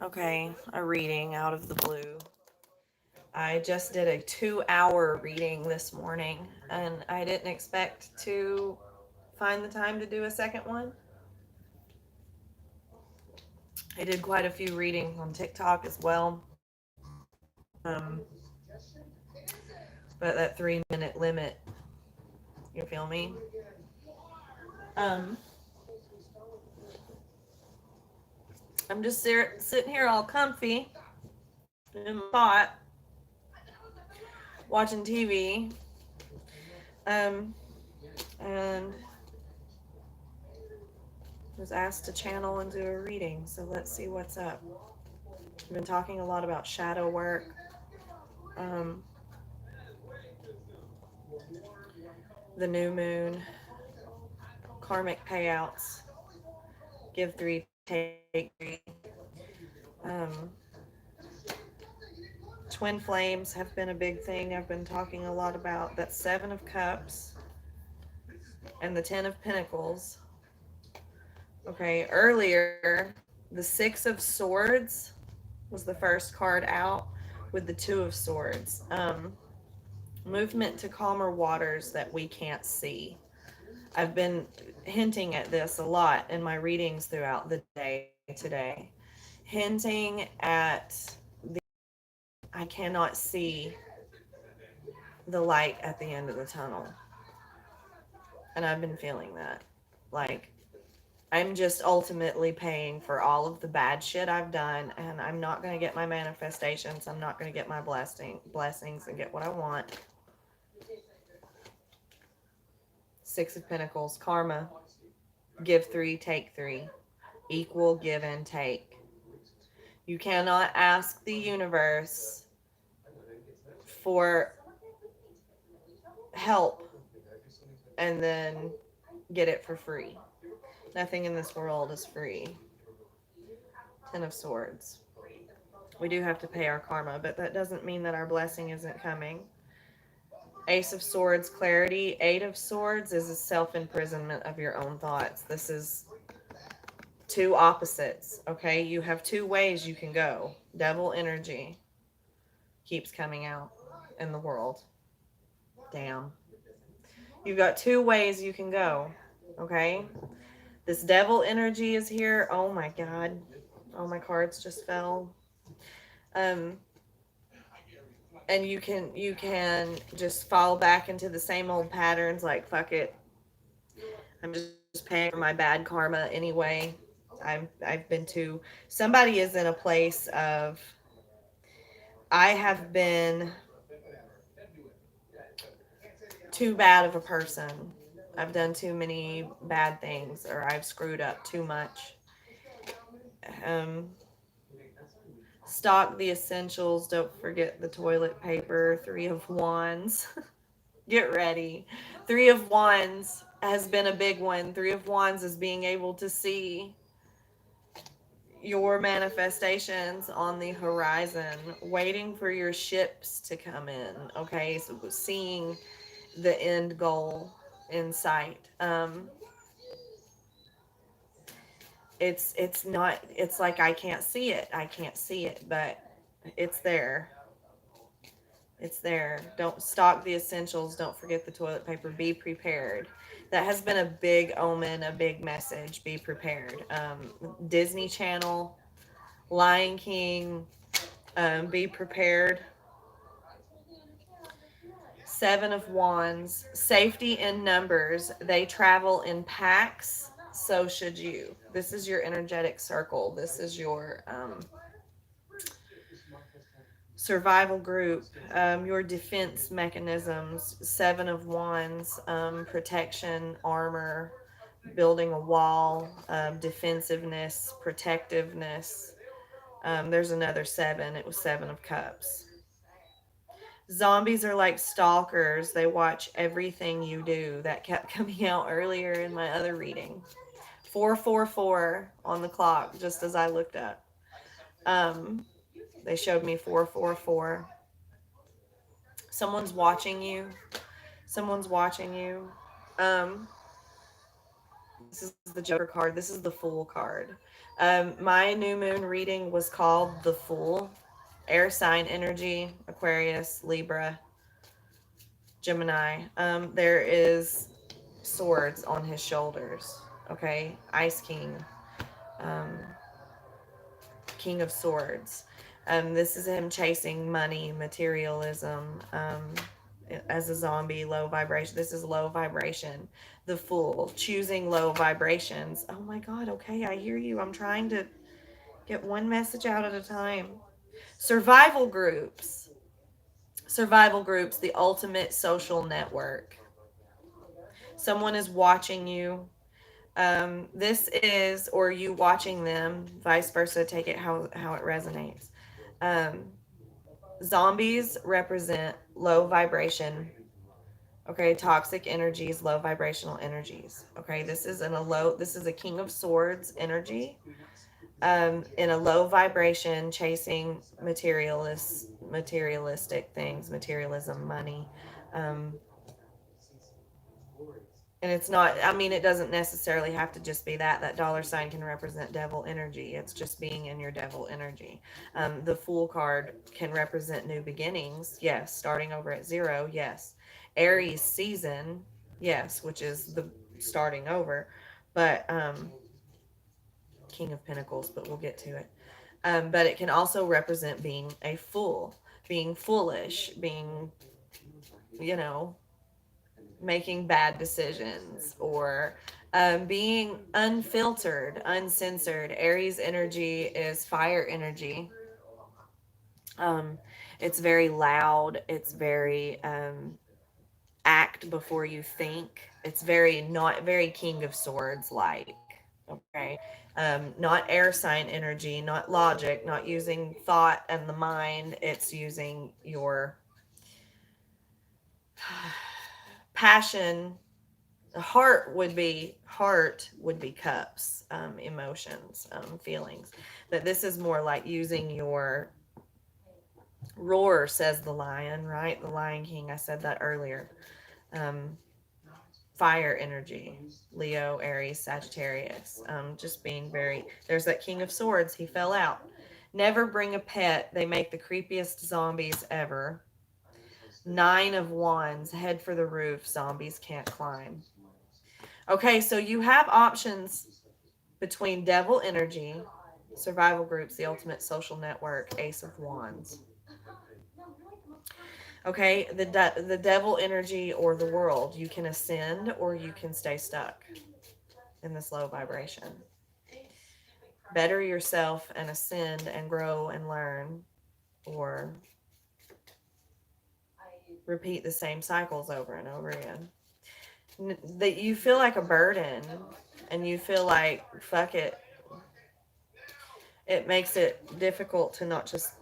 Okay, a reading out of the blue. I just did a 2-hour reading this morning, and I didn't expect to find the time to do a second one. I did quite a few readings on TikTok as well. But that 3-minute limit, you feel me? Um, I'm just sitting here all comfy in my spot watching TV. Um, and was asked to channel and do a reading, so let's see what's up. I've been talking a lot about shadow work, um, the new moon, karmic payouts, give three, take three. Um, twin flames have been a big thing I've been talking a lot about. That Seven of Cups and the Ten of Pentacles. Okay, earlier, the Six of Swords was the first card out with the Two of Swords. Movement to calmer waters that we can't see. I've been hinting at this a lot in my readings throughout the day today. Hinting at the I cannot see the light at the end of the tunnel. And I've been feeling that. Like, I'm just ultimately paying for all of the bad shit I've done, and I'm not going to get my manifestations. I'm not going to get my blessings and get what I want. Six of Pentacles, karma, give three, take three, equal give and take. You cannot ask the universe for help and then get it for free. Nothing in this world is free. Ten of Swords. We do have to pay our karma, but that doesn't mean that our blessing isn't coming. Ace of Swords, clarity. Eight of Swords is a self-imprisonment of your own thoughts. This is two opposites, okay? You have two ways you can go. Devil energy keeps coming out in the world. Damn. You've got two ways you can go, okay? This devil energy is here. Oh my god. All my cards just fell. Um, and you can just fall back into the same old patterns like fuck it. I'm just paying for my bad karma anyway. I've been to somebody is in a place of I have been too bad of a person. I've done too many bad things or I've screwed up too much. Um, stock the essentials. Don't forget the toilet paper. Three of Wands. Get ready. Three of Wands has been a big one. Three of Wands is being able to see your manifestations on the horizon, waiting for your ships to come in. Okay, so seeing the end goal in sight. It's not. It's like I can't see it. I can't see it, but it's there. It's there. Don't stock the essentials. Don't forget the toilet paper. Be prepared. That has been a big omen, a big message. Be prepared. Disney Channel, Lion King, be prepared. Seven of Wands, safety in numbers. They travel in packs. So should you. This is your energetic circle. This is your survival group, your defense mechanisms. Seven of Wands, protection, armor, building a wall, defensiveness, protectiveness. There's another seven. It was Seven of Cups. Zombies are like stalkers. They watch everything you do. That kept coming out earlier in my other reading. 444 on the clock, just as I looked up. Um, they showed me 444. Someone's watching you. Someone's watching you. Um, this is the Joker card. This is the Fool card. My new moon reading was called The Fool. Air sign energy, Aquarius, Libra, Gemini. There is swords on his shoulders. Okay, Ice King, um, King of Swords. This is him chasing money, materialism. As a zombie, low vibration. This is low vibration. The Fool, choosing low vibrations. Oh my God. Okay, I hear you. I'm trying to get one message out at a time. Survival groups. Survival groups, the ultimate social network. Someone is watching you. This is, or you watching them, vice versa. Take it how it resonates. Um, Zombies represent low vibration. Okay, toxic energies, low vibrational energies. Okay, this is a King of Swords energy. In a low vibration, chasing materialistic things, materialism, money. Um, and it's not, I mean, it doesn't necessarily have to just be that. That dollar sign can represent devil energy. It's just being in your devil energy. The Fool card can represent new beginnings. Yes. Starting over at zero. Yes. Aries season. Yes. Which is the starting over. But King of Pentacles, but we'll get to it. But it can also represent being a fool, being foolish, being, you know, making bad decisions, or being unfiltered, uncensored. Aries energy is fire energy. Um, it's very loud. It's very act before you think. It's very not very King of Swords like. Okay. Not air sign energy, not logic, not using thought and the mind. It's using your passion. Heart would be cups, emotions, feelings. But this is more like using your roar, says the lion, right? The Lion King. I said that earlier. Um, Fire energy, Leo, Aries, Sagittarius. Just being very. There's that King of Swords. He fell out. Never bring a pet. They make the creepiest zombies ever. Nine of Wands. Head for the roof. Zombies can't climb. Okay, so you have options between devil energy, survival groups, the ultimate social network, Ace of Wands. Okay, the devil energy or the world, you can ascend or you can stay stuck in this low vibration. Better yourself and ascend and grow and learn, or repeat the same cycles over and over again. That you feel like a burden, and you feel like fuck it. It makes it difficult to not just,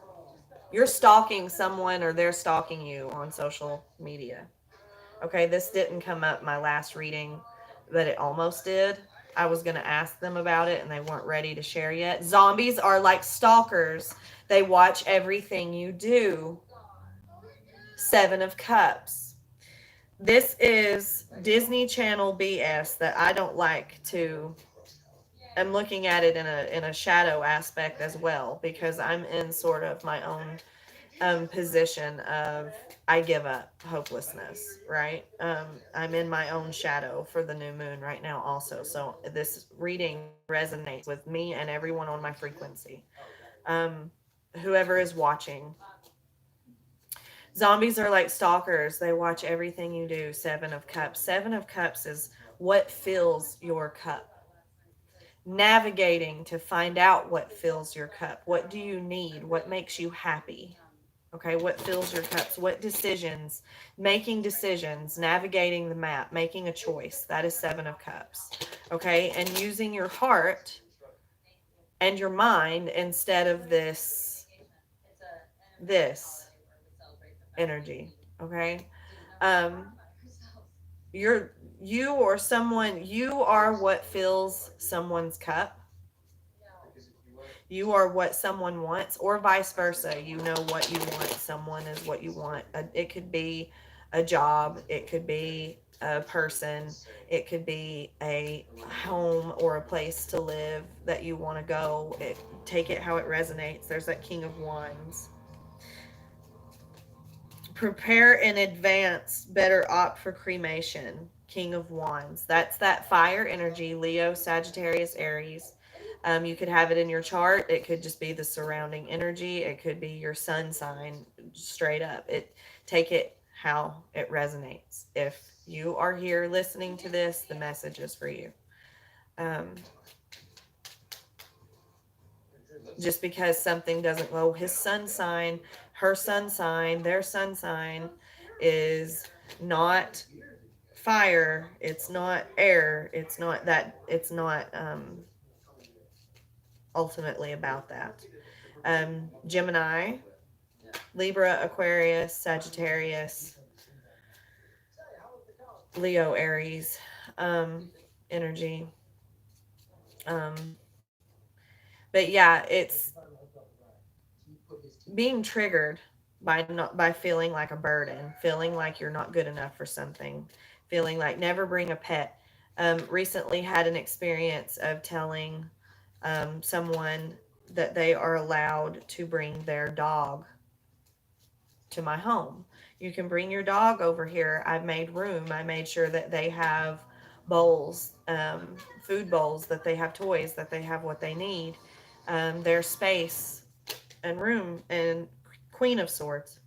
you're stalking someone or they're stalking you on social media. Okay, this didn't come up my last reading, but it almost did. I was going to ask them about it and they weren't ready to share yet. Zombies are like stalkers. They watch everything you do. Seven of Cups. This is Disney Channel BS that I don't like to. I'm looking at it in a shadow aspect as well, because I'm in sort of my own position of I give up, hopelessness, right? I'm in my own shadow for the new moon right now also. So this reading resonates with me and everyone on my frequency. Um, Whoever is watching. Zombies are like stalkers. They watch everything you do. Seven of Cups. Seven of Cups is what fills your cup. Navigating to find out what fills your cup. What do you need? What makes you happy? Okay, what fills your cups? What decisions? Making decisions, navigating the map, making a choice. That is Seven of Cups. Okay, and using your heart and your mind instead of this energy. Okay, um, you're you or someone. You are what fills someone's cup. You are what someone wants, or vice versa. You know what you want. Someone is what you want. It could be a job. It could be a person. It could be a home or a place to live that you want to go. Take it how it resonates. There's that King of Wands. Prepare in advance. Better opt for cremation. King of Wands. That's that fire energy. Leo, Sagittarius, Aries. You could have it in your chart. It could just be the surrounding energy. It could be your sun sign straight up. Take it how it resonates. If you are here listening to this, the message is for you. Just because something doesn't go, his sun sign, her sun sign, their sun sign is not fire, it's not air, it's not that, it's not ultimately about that. Gemini, Libra, Aquarius, Sagittarius, Leo, Aries energy. But yeah, it's being triggered by feeling like a burden, feeling like you're not good enough for something, feeling like never bring a pet. Recently had an experience of telling someone that they are allowed to bring their dog to my home. You can bring your dog over here. I've made room. I made sure that they have bowls, food bowls, that they have toys, that they have what they need. There's space and room. And Queen of Swords,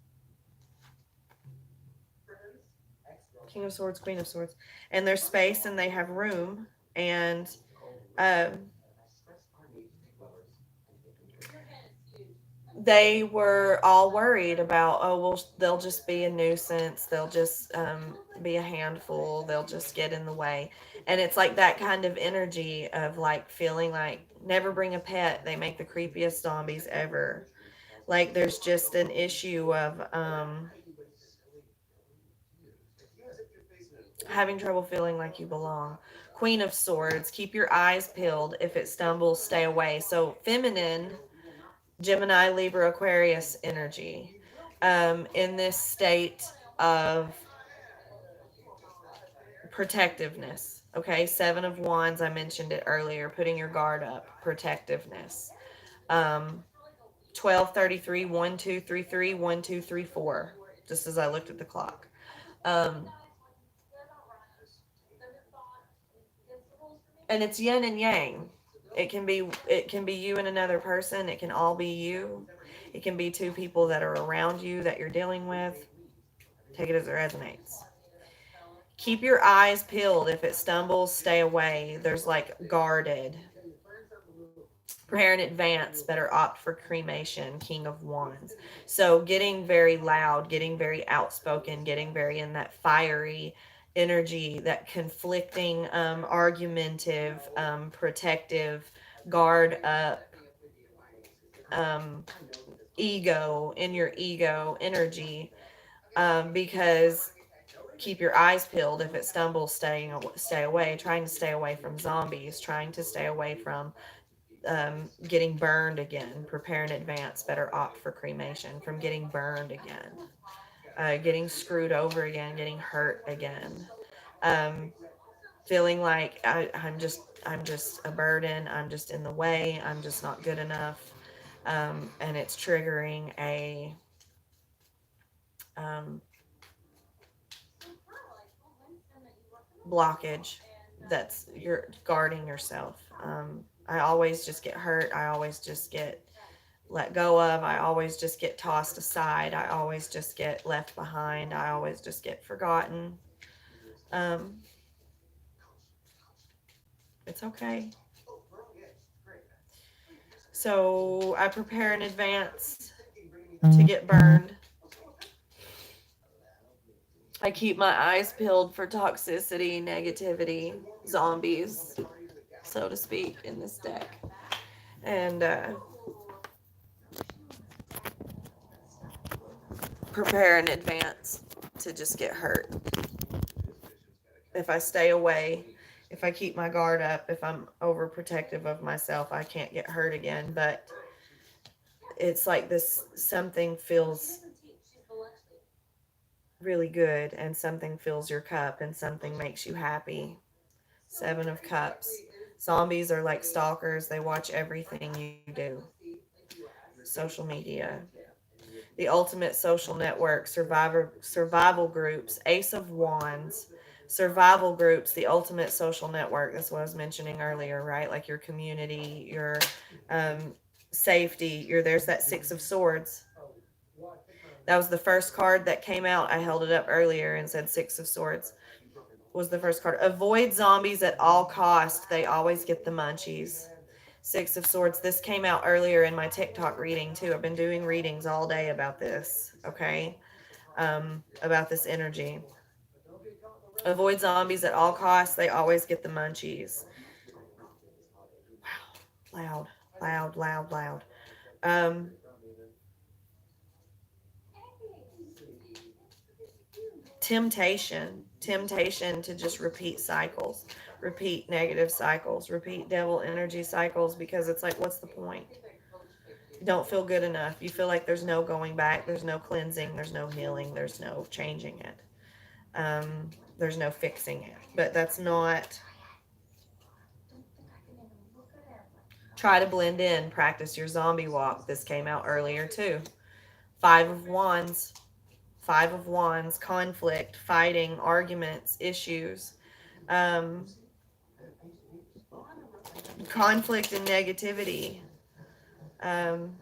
King of Swords, Queen of Swords, and there's space and they have room. And um, they were all worried about, oh, well, they'll just be a nuisance. They'll just be a handful. They'll just get in the way. And it's like that kind of energy of like feeling like never bring a pet. They make the creepiest zombies ever. Like there's just an issue of having trouble feeling like you belong. Queen of Swords, keep your eyes peeled. If it stumbles, stay away. So feminine, Gemini, Libra, Aquarius energy. In this state of protectiveness. Okay, Seven of Wands, I mentioned it earlier, putting your guard up, protectiveness. 1233, 1233, 1234, just as I looked at the clock. Um, and it's yin and yang. It can be you and another person. It can all be you. It can be two people that are around you that you're dealing with. Take it as it resonates. Keep your eyes peeled. If it stumbles, stay away. There's like guarded. Prepare in advance. Better opt for cremation. King of Wands. So getting very loud, getting very outspoken, getting very in that fiery energy, that conflicting, argumentative, protective, guard up, um, ego, in your ego energy, because keep your eyes peeled. If it stumbles, stay away. Trying to stay away from zombies. Trying to stay away from getting burned again. Prepare in advance. Better opt for cremation. From getting burned again. Getting screwed over again. Getting hurt again. Um, Feeling like I'm just a burden. I'm just in the way. I'm just not good enough. And it's triggering a um, blockage that's you're guarding yourself. I always just get hurt. I always just get let go of. I always just get tossed aside. I always just get left behind. I always just get forgotten. Um, it's okay. So I prepare in advance to get burned. I keep my eyes peeled for toxicity, negativity, zombies, so to speak, in this deck. And prepare in advance to just get hurt. If I stay away, if I keep my guard up, if I'm overprotective of myself, I can't get hurt again. But it's like this something feels really good, and something fills your cup, and something makes you happy. Seven of Cups. Zombies are like stalkers. They watch everything you do. Social media. The ultimate social network. Survival groups. Ace of Wands. Survival groups. The ultimate social network. That's what I was mentioning earlier, right? Like your community, your um, safety. There's that Six of Swords. That was the first card that came out. I held it up earlier and said Six of Swords was the first card. Avoid zombies at all cost. They always get the munchies. Six of Swords. This came out earlier in my TikTok reading too. I've been doing readings all day about this. Okay, about this energy. Avoid zombies at all costs. They always get the munchies. Loud, loud, loud, loud. Um, temptation to just repeat cycles, repeat negative cycles, repeat devil energy cycles, because it's like, what's the point? You don't feel good enough. You feel like there's no going back, there's no cleansing, there's no healing, there's no changing it, there's no fixing it. But that's not. Try to blend in, practice your zombie walk. This came out earlier too. Five of Wands. Five of Wands. Conflict, fighting, arguments, issues. Um, Conflict and negativity. Um,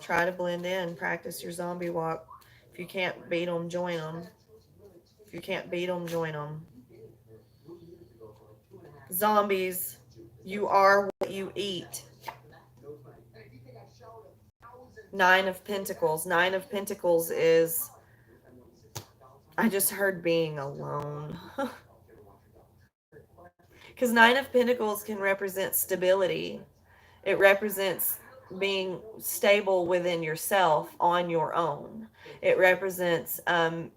Try to blend in, practice your zombie walk. If you can't beat them, join them. If you can't beat them, join them. Zombies, you are what you eat. Nine of Pentacles. Nine of Pentacles is, I just heard being alone. Because Nine of Pentacles can represent stability. It represents being stable within yourself on your own. It represents a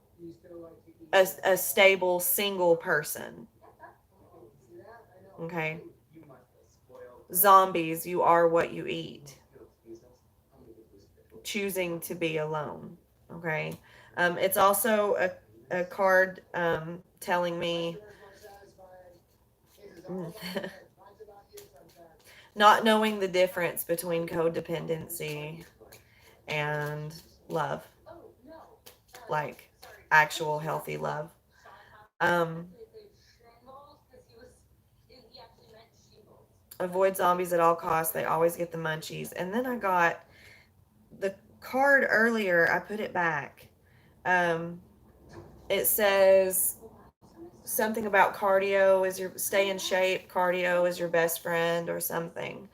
stable single person. Okay. Zombies, you are what you eat. Choosing to be alone. Okay. It's also a card telling me not knowing the difference between codependency and love, like actual healthy love. Um, Avoid zombies at all costs. They always get the munchies. And then I got the card earlier. I put it back. Um, it says something about cardio is your stay in shape. Cardio is your best friend, or something.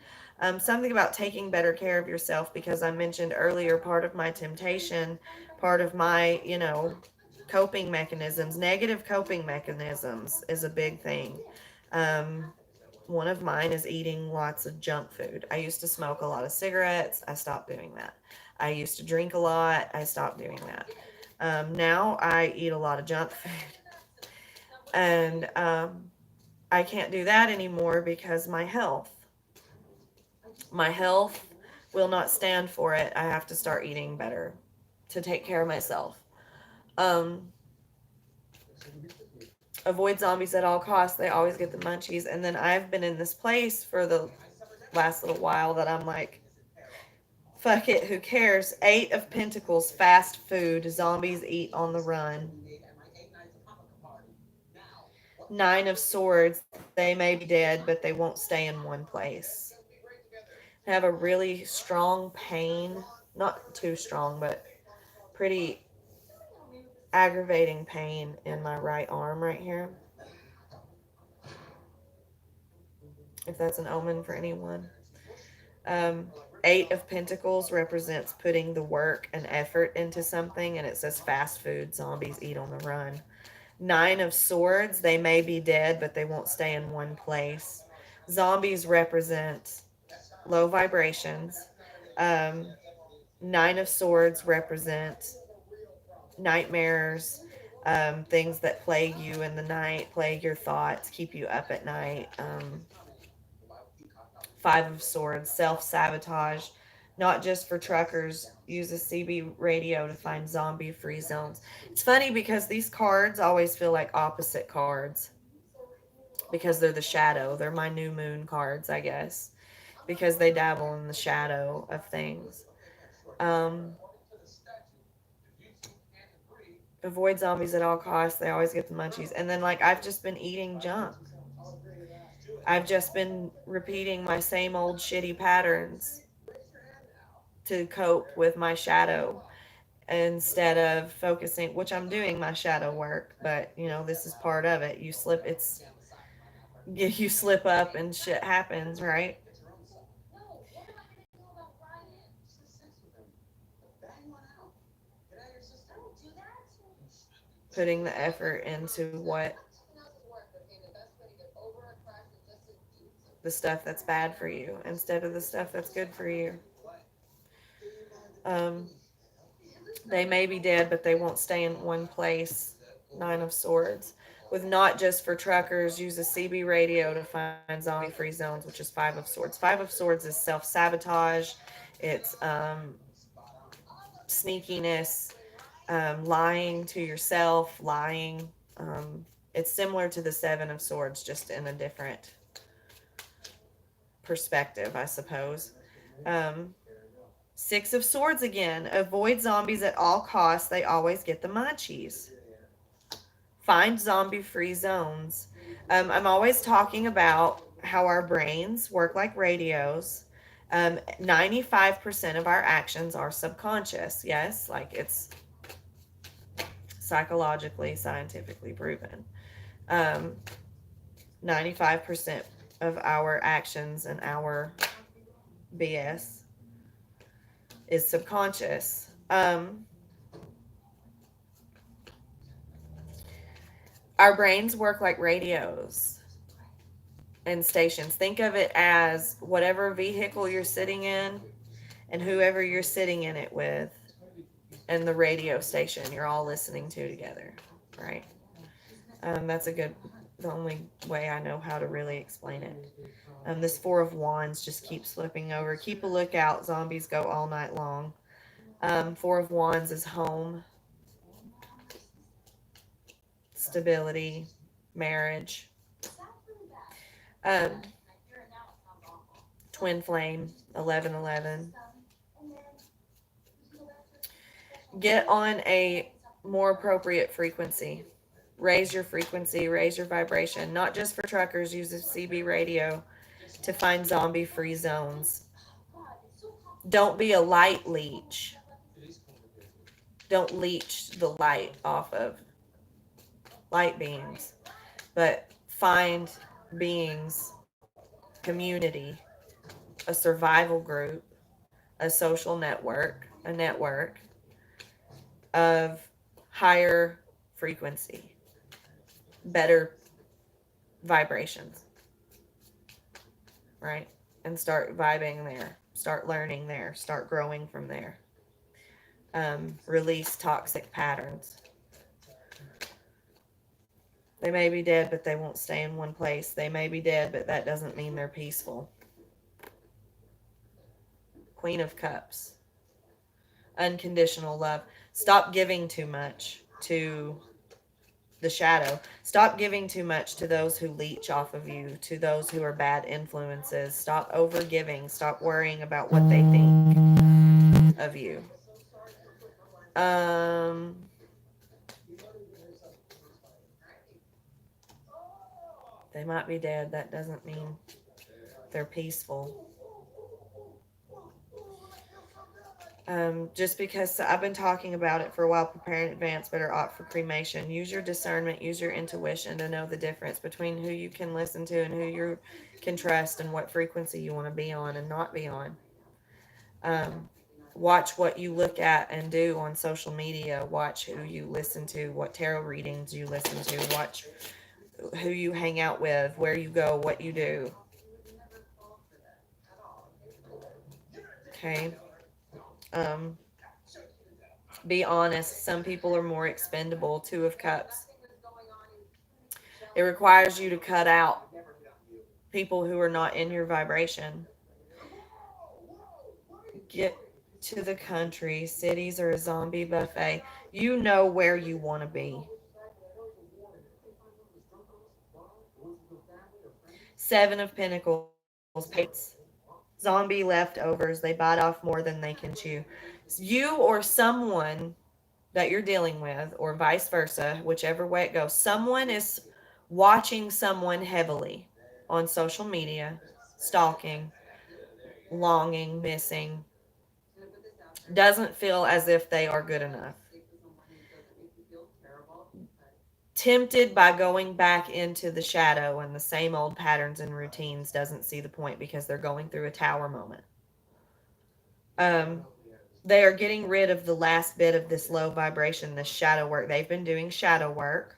Something about taking better care of yourself, because I mentioned earlier part of my temptation, part of my, coping mechanisms, negative coping mechanisms is a big thing. Um, One of mine is eating lots of junk food. I used to smoke a lot of cigarettes. I stopped doing that. I used to drink a lot. I stopped doing that. Now I eat a lot of junk food. And I can't do that anymore because my health will not stand for it. I have to start eating better to take care of myself. Um, Avoid zombies at all costs. They always get the munchies. And then I've been in this place for the last little while that I'm like, fuck it, who cares? Eight of Pentacles, fast food. Zombies eat on the run. Nine of Swords, they may be dead, but they won't stay in one place. I have a really strong pain, not too strong, but pretty aggravating pain in my right arm right here, if that's an omen for anyone. Um, Eight of Pentacles represents putting the work and effort into something, and it says fast food, zombies eat on the run. Nine of Swords, they may be dead, but they won't stay in one place. Zombies represent low vibrations. Um, Nine of Swords represent nightmares, things that plague you in the night, plague your thoughts, keep you up at night. Five of Swords, self sabotage, Not just for truckers. Use a CB radio to find zombie free zones. It's funny because these cards always feel like opposite cards because they're the shadow. They're my new moon cards, I guess, because they dabble in the shadow of things. Um, avoid zombies at all costs. They always get the munchies. And then, like, I've just been eating junk. I've just been repeating my same old shitty patterns to cope with my shadow instead of focusing, which I'm doing my shadow work, but you know, this is part of it. You slip up and shit happens, right? Putting the effort into the stuff that's bad for you instead of the stuff that's good for you. Um, they may be dead, but they won't stay in one place. Nine of Swords. With not just for truckers, use a CB radio to find zombie free zones, which is Five of Swords. Five of Swords is self sabotage, it's sneakiness, lying to yourself, lying. It's similar to the Seven of Swords, just in a different perspective, I suppose. Um, Six of Swords again. Avoid zombies at all costs. They always get the munchies. Find zombie free zones. I'm always talking about how our brains work like radios. 95% of our actions are subconscious. Yes, like it's psychologically, scientifically proven. Um, 95% of our actions and our BS is subconscious. Our brains work like radios and stations. Think of it as whatever vehicle you're sitting in and whoever you're sitting in it with and the radio station you're all listening to together, right? That's the only way I know how to really explain it. This Four of Wands just keeps flipping over. Keep a lookout. Zombies go all night long. Four of Wands is home, stability, marriage. Um, Twin flame, 1111. Get on a more appropriate frequency. Raise your frequency, raise your vibration. Not just for truckers, use a CB radio to find zombie free zones. Don't be a light leech. Don't leech the light off of light beings, but find beings, community, a survival group, a social network, a network of higher frequency, better vibrations, right? And start vibing there, start learning there, start growing from there. Release toxic patterns. They may be dead, but they won't stay in one place. They may be dead, but that doesn't mean they're peaceful. Queen of Cups. Unconditional love. Stop giving too much to the shadow. Stop giving too much to those who leech off of you, to those who are bad influences. Stop over giving. Stop worrying about what they think of you. Um, they might be dead. That doesn't mean they're peaceful. Just because I've been talking about it for a while, prepare in advance, better opt for cremation. Use your discernment, use your intuition to know the difference between who you can listen to and who you can trust and what frequency you want to be on and not be on. Um, Watch what you look at and do on social media. Watch who you listen to, what tarot readings you listen to. Watch who you hang out with, where you go, what you do. Okay. Um, be honest. Some people are more expendable. Two of Cups. It requires you to cut out people who are not in your vibration. Get to the country. Cities are a zombie buffet. You know where you want to be. Seven of Pentacles, patience. Zombie leftovers. They bite off more than they can chew. You or someone that you're dealing with, or vice versa, whichever way it goes, someone is watching someone heavily on social media, stalking, longing, missing, doesn't feel as if they are good enough. Tempted by going back into the shadow and the same old patterns and routines, doesn't see the point because they're going through a tower moment. Um, they are getting rid of the last bit of this low vibration, this shadow work. They've been doing shadow work,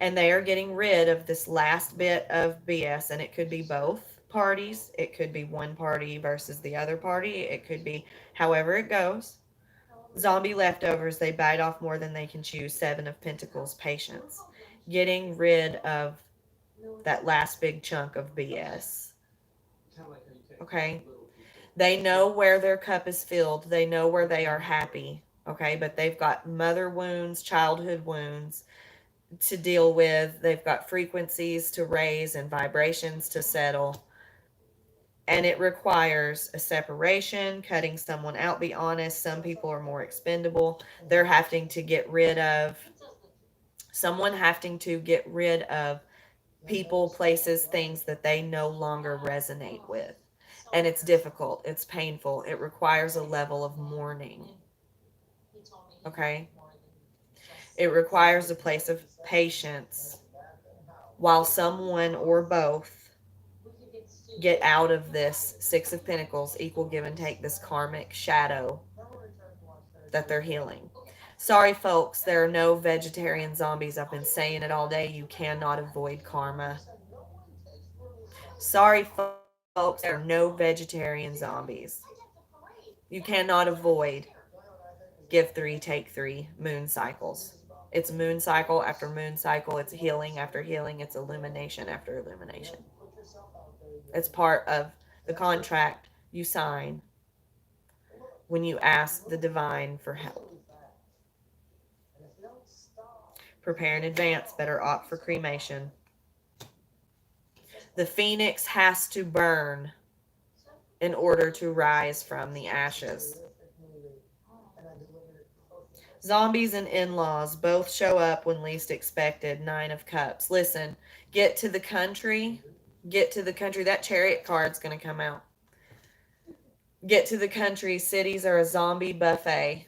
and they are getting rid of this last bit of BS. And it could be both parties, it could be one party versus the other party, it could be however it goes. Zombie leftovers, they bite off more than they can chew. Seven of Pentacles, patience. Getting rid of that last big chunk of BS. Okay? They know where their cup is filled. They know where they are happy. Okay? But they've got mother wounds, childhood wounds to deal with. They've got frequencies to raise and vibrations to settle. And it requires a separation, cutting someone out. Be honest, some people are more expendable. They're having to get rid of someone, having to get rid of people, places, things that they no longer resonate with. And it's difficult, it's painful, it requires a level of mourning. Okay? It requires a place of patience while someone or both get out of this Six of Pentacles, equal give and take, this karmic shadow that they're healing. Sorry, folks, there are no vegetarian zombies. I've been saying it all day. You cannot avoid karma. Sorry, folks, there are no vegetarian zombies. You cannot avoid give three, take three moon cycles. It's moon cycle after moon cycle. It's healing after healing. It's illumination after illumination. It's part of the contract you sign when you ask the divine for help. Prepare in advance. Better opt for cremation. The phoenix has to burn in order to rise from the ashes. Zombies and in-laws both show up when least expected. Nine of Cups. Listen, get to the country. Get to the country. That chariot card's going to come out. Get to the country. Cities are a zombie buffet.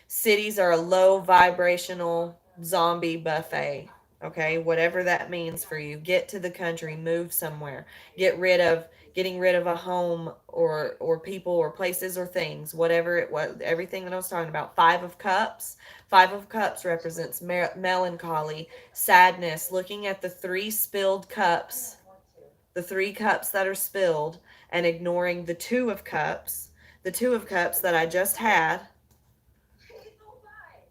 Cities are a low vibrational zombie buffet. Okay, whatever that means for you. Get to the country, move somewhere. Getting rid of a home or people or places or things, whatever it was, everything that I was talking about. Five of Cups. Five of Cups represents melancholy, sadness, looking at the three spilled cups, the three cups that are spilled, and ignoring the Two of Cups, the Two of Cups that I just had,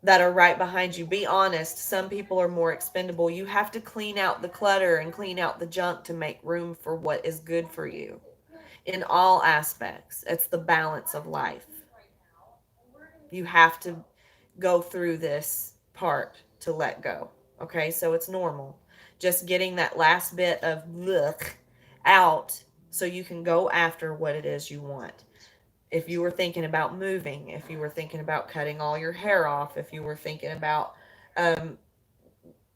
that are right behind you. Be honest, some people are more expendable. You have to clean out the clutter and clean out the junk to make room for what is good for you in all aspects. It's the balance of life. You have to go through this part to let go. Okay, so it's normal. Just getting that last bit of look out so you can go after what it is you want. If you were thinking about moving, if you were thinking about cutting all your hair off, if you were thinking about um,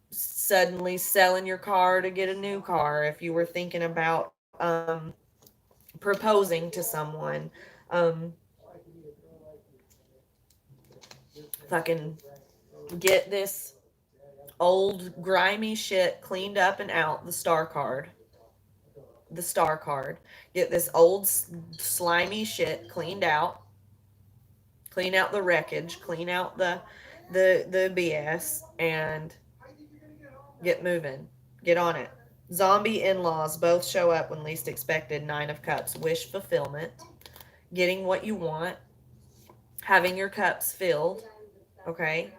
suddenly selling your car to get a new car, if you were thinking about proposing to someone, um, fucking get this old grimy shit cleaned up and out. The star card. The star card. Get this old slimy shit cleaned out. Clean out the wreckage. Clean out the BS and get moving. Get on it. Zombie in-laws both show up when least expected. Nine of Cups. Wish fulfillment. Getting what you want. Having your cups filled. Okay.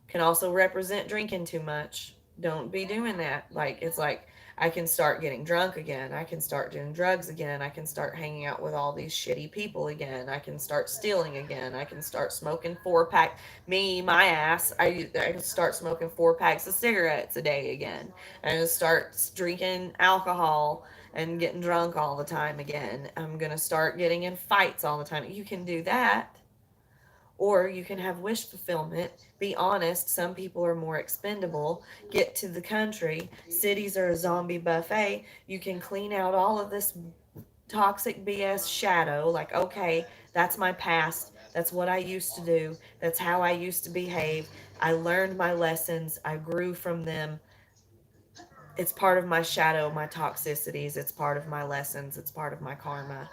Can also represent drinking too much. Don't be doing that. Like, it's like, I can start getting drunk again. I can start doing drugs again. I can start hanging out with all these shitty people again. I can start stealing again. I can start smoking 4 pack. Me, my ass. I can start smoking 4 packs of cigarettes a day again. I can start drinking alcohol and getting drunk all the time again. I'm gonna start getting in fights all the time. You can do that, or you can have wish fulfillment. Be honest, some people are more expendable. Get to the country. Cities are a zombie buffet. You can clean out all of this toxic BS shadow. Like, okay, that's my past. That's what I used to do. That's how I used to behave. I learned my lessons. I grew from them. It's part of my shadow, my toxicities. It's part of my lessons. It's part of my karma.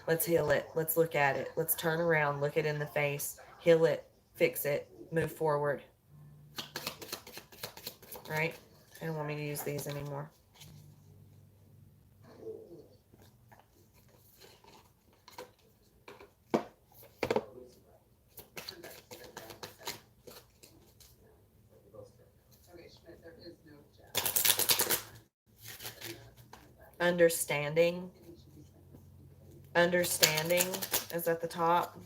Let's heal it. Let's look at it. Let's turn around, look it in the face, heal it, fix it, move forward. Right? I don't want me to use these anymore. Understanding. Understanding is at the top.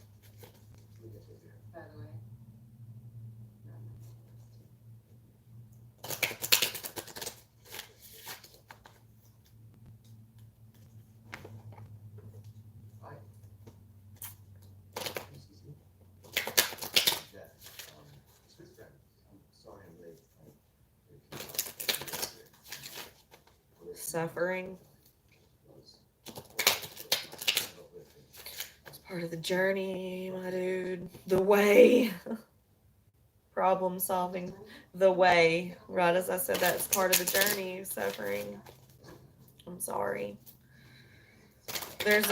Suffering. It's part of the journey, my dude. The way. Problem solving. The way. Right as I said, that's part of the journey. Suffering. I'm sorry. There's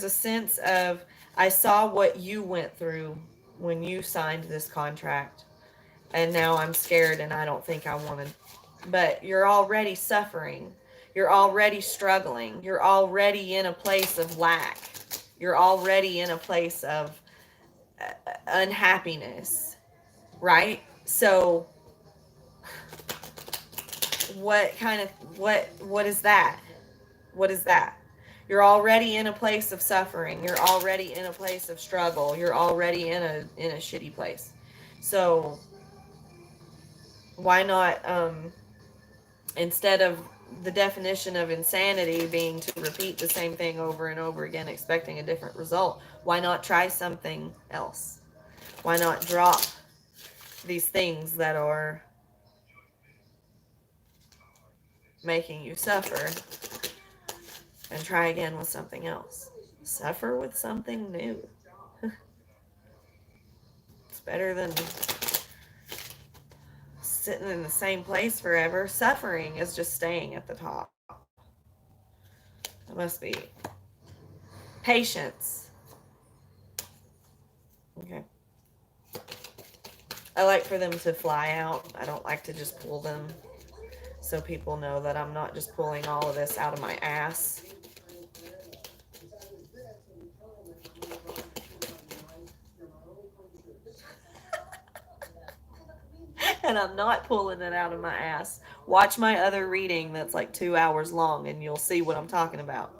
a sense of, I saw what you went through when you signed this contract, and now I'm scared and I don't think I want to. But you're already suffering. You're already struggling. You're already in a place of lack. You're already in a place of unhappiness, right? So what is that? What is that? You're already in a place of suffering. You're already in a place of struggle. You're already in a shitty place. So why not, instead of the definition of insanity being to repeat the same thing over and over again expecting a different result, why not try something else? Why not drop these things that are making you suffer and try again with something else? Suffer with something new. It's better than sitting in the same place forever. Suffering is just staying at the top. It must be patience. Okay. I like for them to fly out. I don't like to just pull them, so people know that I'm not just pulling all of this out of my ass. And I'm not pulling it out of my ass. Watch my other reading that's like 2 hours long and you'll see what I'm talking about.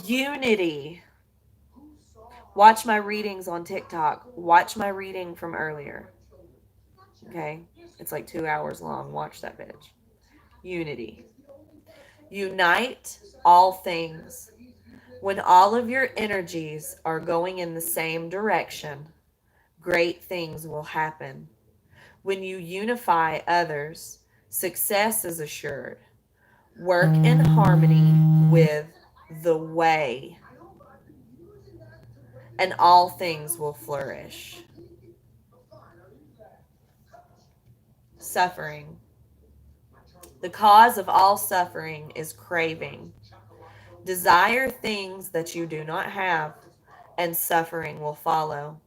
Unity. Watch my readings on TikTok. Watch my reading from earlier. Okay? It's like 2 hours long. Watch that bitch. Unity. Unite all things. When all of your energies are going in the same direction, great things will happen. When you unify others, success is assured. Work in harmony with the way, and all things will flourish. Suffering. The cause of all suffering is craving. Desire things that you do not have, and suffering will follow.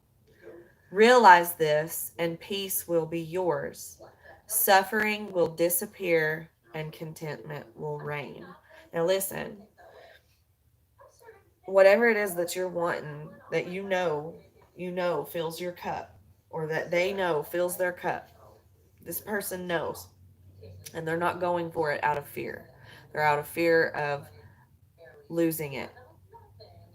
Realize this, and peace will be yours. Suffering will disappear, and contentment will reign. Now, listen, whatever it is that you're wanting, that you know fills your cup, or that they know fills their cup. This person knows, and they're not going for it out of fear. They're out of fear of losing it,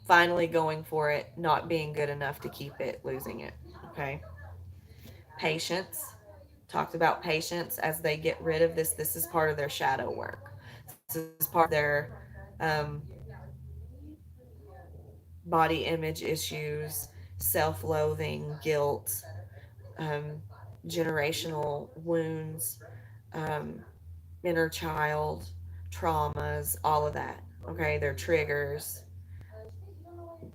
finally going for it, not being good enough to keep it, losing it. Okay. Patience. Talked about patience as they get rid of this. This is part of their shadow work. This is part of their body image issues, self loathing, guilt, um, generational wounds, um, inner child traumas, all of that. Okay, their triggers,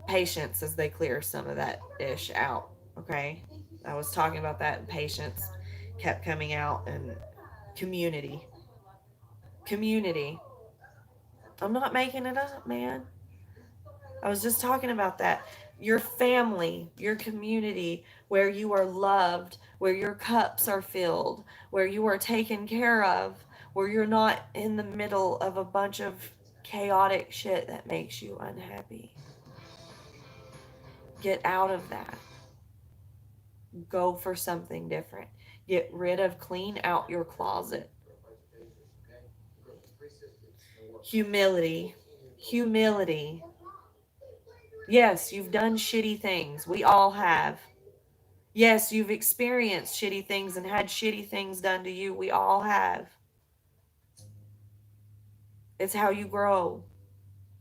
patience as they clear some of that ish out. Okay, I was talking about that, and patience kept coming out, and community. Community. I'm not making it up, man. I was just talking about that. Your family, your community, where you are loved, where your cups are filled, where you are taken care of, where you're not in the middle of a bunch of chaotic shit that makes you unhappy. Get out of that. Go for something different. Get rid of, clean out your closet. Humility. Humility. Yes, you've done shitty things. We all have. Yes, you've experienced shitty things and had shitty things done to you. We all have. It's how you grow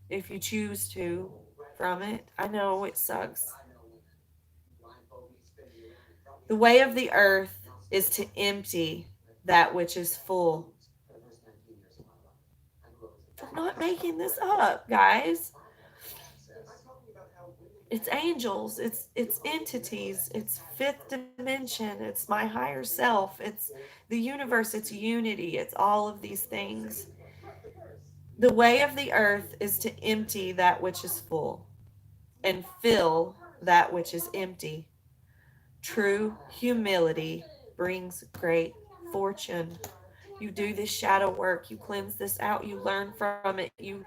if you choose to from it. I know it sucks. The way of the earth is to empty that which is full. I'm not making this up, guys. It's angels, it's entities, it's fifth dimension, it's my higher self, it's the universe, it's unity, it's all of these things. The way of the earth is to empty that which is full and fill that which is empty. True humility brings great fortune. You do this shadow work, you cleanse this out, you learn from it, you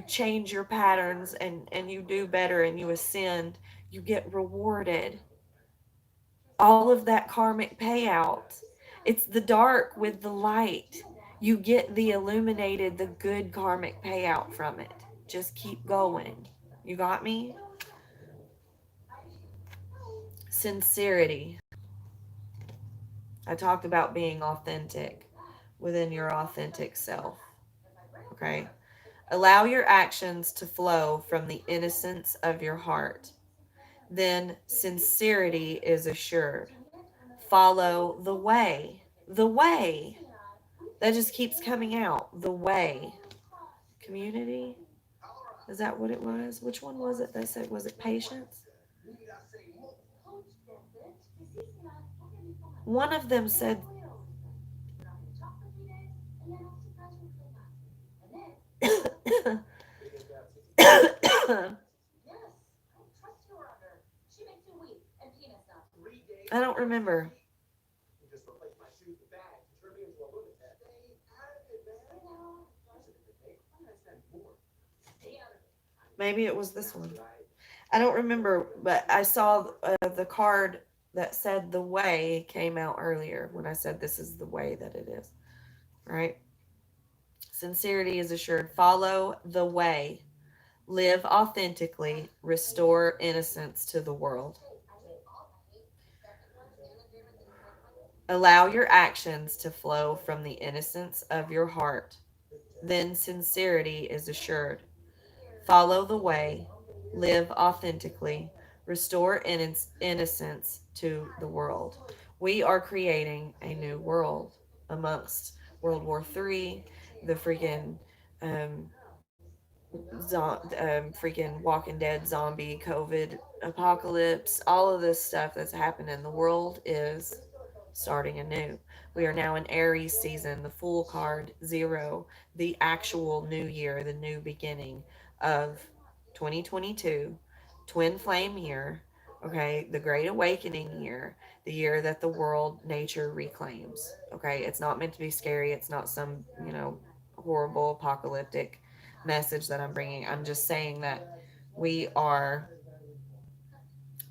change your patterns, and you do better, and you ascend, you get rewarded. All of that karmic payout. It's the dark with the light. You get the illuminated, the good karmic payout from it. Just keep going. You got me? Sincerity. I talked about being authentic within your authentic self. Okay? Allow your actions to flow from the innocence of your heart. Then sincerity is assured. Follow the way. The way. That just keeps coming out. The way. Community? Is that what it was? Which one was it that said, was it patience? One of them said, I don't remember. Maybe it was this one. I don't remember, but I saw the card that said the way came out earlier when I said this is the way that it is. Right? Sincerity is assured. Follow the way. Live authentically. Restore innocence to the world. Allow your actions to flow from the innocence of your heart. Then sincerity is assured. Follow the way. Live authentically. Restore innocence to the world. We are creating a new world amongst World War III, the freaking um, freaking Walking Dead zombie COVID apocalypse, all of this stuff that's happening. The world is starting anew. We are now in Aries season, the Fool card, zero, the actual new year, the new beginning of 2022, twin flame year, okay, the great awakening year, the year that the world nature reclaims. Okay, it's not meant to be scary, it's not some, horrible apocalyptic message that I'm bringing. I'm just saying that we are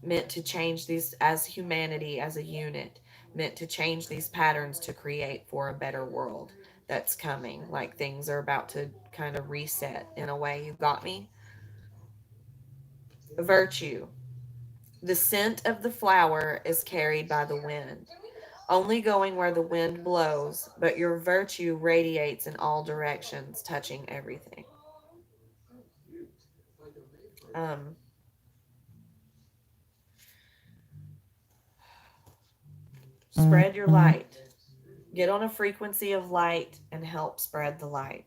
meant to change these as humanity, as a unit, meant to change these patterns to create for a better world that's coming. Like things are about to kind of reset in a way. You got me? Virtue. The scent of the flower is carried by the wind, only going where the wind blows, but your virtue radiates in all directions, touching everything. Um, Spread your light. Get on a frequency of light and help spread the light.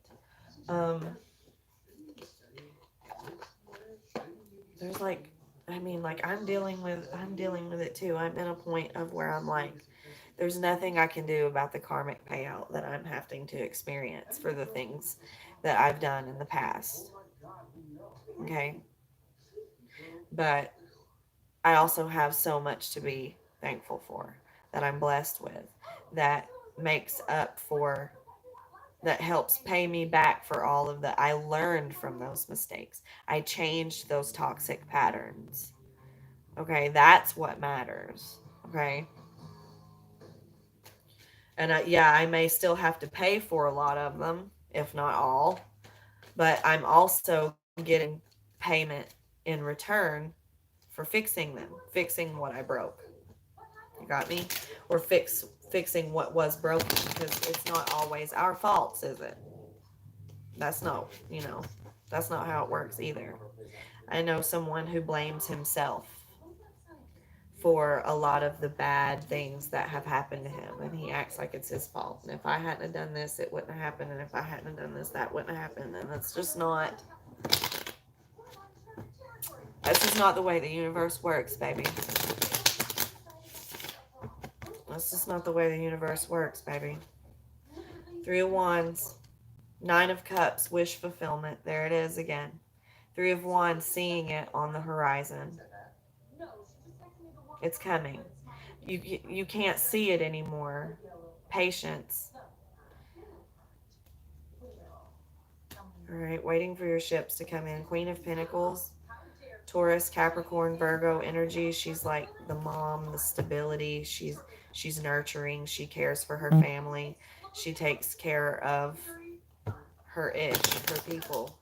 Um, there's like, I mean, like I'm dealing with it too. I'm in a point of where I'm like, there's nothing I can do about the karmic payout that I'm having to experience for the things that I've done in the past. Okay. But I also have so much to be thankful for that I'm blessed with that makes up for that helps pay me back for all of the I learned from those mistakes. I changed those toxic patterns. Okay, that's what matters. Okay. And yeah, I may still have to pay for a lot of them, if not all, but I'm also getting payment in return for fixing them, fixing what I broke. You got me? Or fixing what was broken, because it's not always our faults, is it? That's not, that's not how it works either. I know someone who blames himself for a lot of the bad things that have happened to him, and he acts like it's his fault. And if I hadn't have done this, it wouldn't have happened, and if I hadn't have done this, that wouldn't have happened. And that's just not the way the universe works, baby. That's just not the way the universe works, baby. Three of Wands, Nine of Cups, wish fulfillment. There it is again. Three of Wands, seeing it on the horizon. It's coming. You can't see it anymore. Patience. All right, waiting for your ships to come in. Queen of Pentacles, Taurus, Capricorn, Virgo energy. She's like the mom, the stability. She's nurturing. She cares for her family. She takes care of her ish, her people.